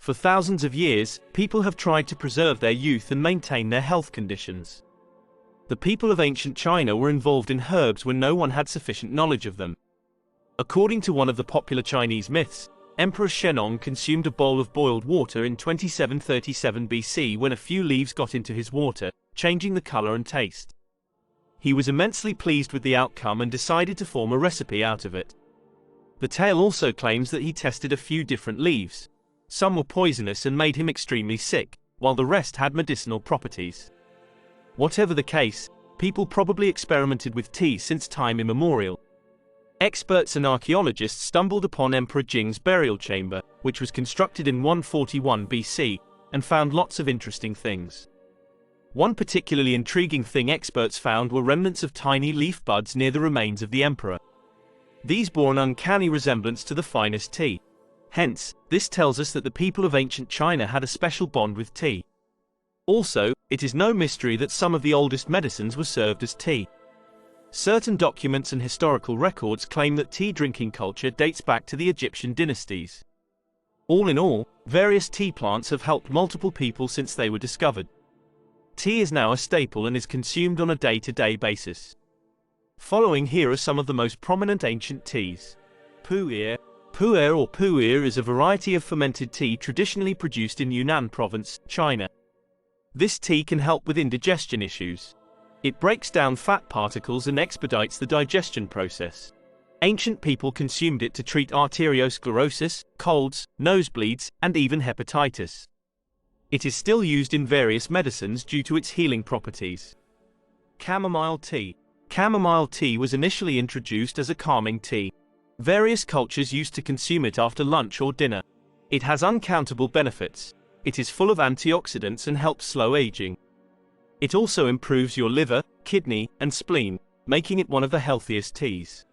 For thousands of years, people have tried to preserve their youth and maintain their health conditions. The people of ancient China were involved in herbs when no one had sufficient knowledge of them. According to one of the popular Chinese myths, Emperor Shennong consumed a bowl of boiled water in 2737 BC when a few leaves got into his water, changing the color and taste. He was immensely pleased with the outcome and decided to form a recipe out of it. The tale also claims that he tested a few different leaves. Some were poisonous and made him extremely sick, while the rest had medicinal properties. Whatever the case, people probably experimented with tea since time immemorial. Experts and archaeologists stumbled upon Emperor Jing's burial chamber, which was constructed in 141 BC, and found lots of interesting things. One particularly intriguing thing experts found were remnants of tiny leaf buds near the remains of the emperor. These bore an uncanny resemblance to the finest tea. Hence, this tells us that the people of ancient China had a special bond with tea. Also, it is no mystery that some of the oldest medicines were served as tea. Certain documents and historical records claim that tea drinking culture dates back to the Egyptian dynasties. All in all, various tea plants have helped multiple people since they were discovered. Tea is now a staple and is consumed on a day-to-day basis. Following here are some of the most prominent ancient teas. Pu'er. Pu'er or pu'er is a variety of fermented tea traditionally produced in Yunnan province, China. This tea can help with indigestion issues. It breaks down fat particles and expedites the digestion process. Ancient people consumed it to treat arteriosclerosis, colds, nosebleeds, and even hepatitis. It is still used in various medicines due to its healing properties. Chamomile tea. Chamomile tea was initially introduced as a calming tea. Various cultures used to consume it after lunch or dinner. It has uncountable benefits. It is full of antioxidants and helps slow aging. It also improves your liver, kidney, and spleen, making it one of the healthiest teas.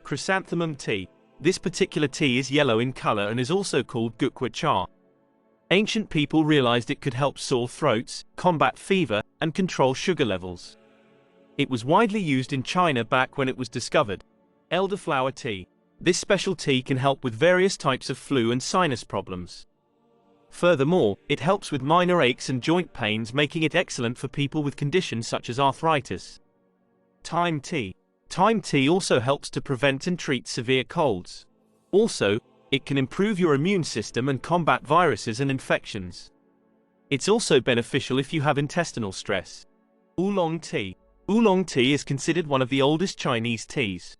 Chrysanthemum tea. This particular tea is yellow in color and is also called gukwa cha. Ancient people realized it could help sore throats, combat fever, and control sugar levels. It was widely used in China back when it was discovered. Elderflower tea. This special tea can help with various types of flu and sinus problems. Furthermore, it helps with minor aches and joint pains, making it excellent for people with conditions such as arthritis. Thyme tea. Thyme tea also helps to prevent and treat severe colds. Also, it can improve your immune system and combat viruses and infections. It's also beneficial if you have intestinal stress. Oolong tea. Oolong tea is considered one of the oldest Chinese teas.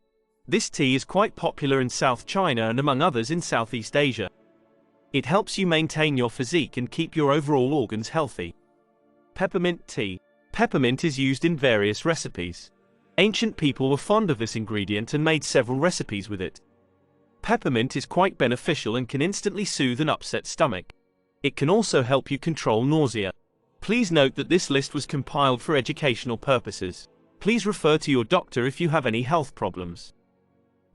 This tea is quite popular in South China and among others in Southeast Asia. It helps you maintain your physique and keep your overall organs healthy. Peppermint tea. Peppermint is used in various recipes. Ancient people were fond of this ingredient and made several recipes with it. Peppermint is quite beneficial and can instantly soothe an upset stomach. It can also help you control nausea. Please note that this list was compiled for educational purposes. Please refer to your doctor if you have any health problems.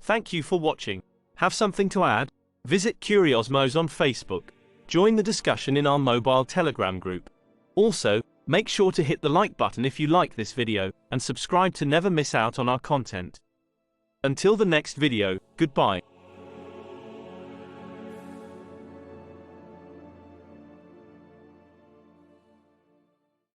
Thank you for watching. Have something to add? Visit Curiosmos on Facebook. Join the discussion in our mobile Telegram group. Also, make sure to hit the like button if you like this video, and subscribe to never miss out on our content. Until the next video, goodbye.